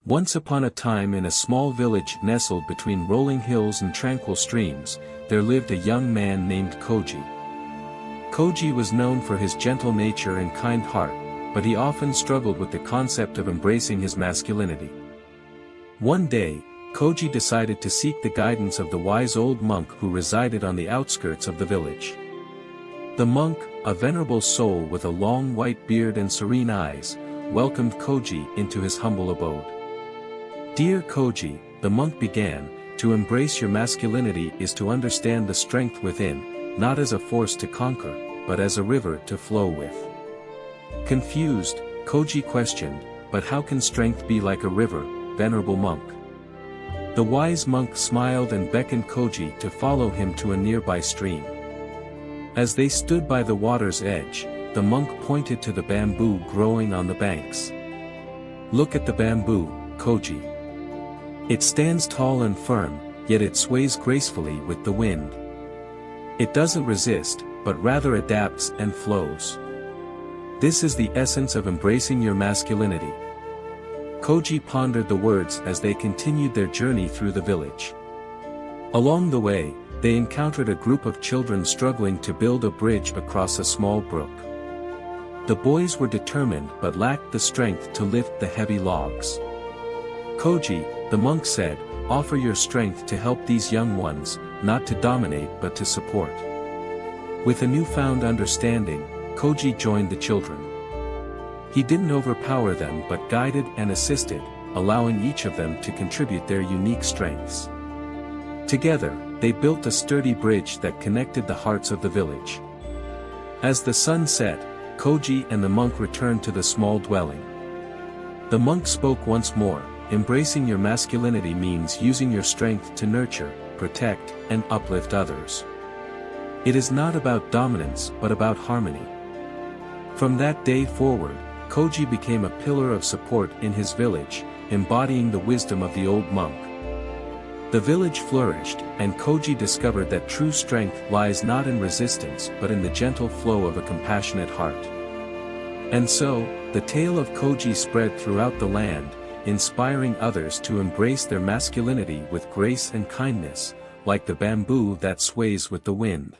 Once upon a time in a small village nestled between rolling hills and tranquil streams, there lived a young man named Koji. Koji was known for his gentle nature and kind heart, but he often struggled with the concept of embracing his masculinity. One day, Koji decided to seek the guidance of the wise old monk who resided on the outskirts of the village. The monk, a venerable soul with a long white beard and serene eyes, welcomed Koji into his humble abode. "Dear Koji," the monk began, "to embrace your masculinity is to understand the strength within, not as a force to conquer, but as a river to flow with." Confused, Koji questioned, "But how can strength be like a river, venerable monk?" The wise monk smiled and beckoned Koji to follow him to a nearby stream. As they stood by the water's edge, the monk pointed to the bamboo growing on the banks. "Look at the bamboo, Koji. It stands tall and firm, yet it sways gracefully with the wind. It doesn't resist, but rather adapts and flows. This is the essence of embracing your masculinity." Koji pondered the words as they continued their journey through the village. Along the way, they encountered a group of children struggling to build a bridge across a small brook. The boys were determined but lacked the strength to lift the heavy logs. "Koji," the monk said, "offer your strength to help these young ones, not to dominate but to support." With a newfound understanding, Koji joined the children. He didn't overpower them but guided and assisted, allowing each of them to contribute their unique strengths. Together, they built a sturdy bridge that connected the hearts of the village. As the sun set, Koji and the monk returned to the small dwelling. The monk spoke once more, "Embracing your masculinity means using your strength to nurture, protect, and uplift others. It is not about dominance but about harmony." From that day forward, Koji became a pillar of support in his village, embodying the wisdom of the old monk. The village flourished, and Koji discovered that true strength lies not in resistance but in the gentle flow of a compassionate heart. And so, the tale of Koji spread throughout the land, inspiring others to embrace their masculinity with grace and kindness, like the bamboo that sways with the wind.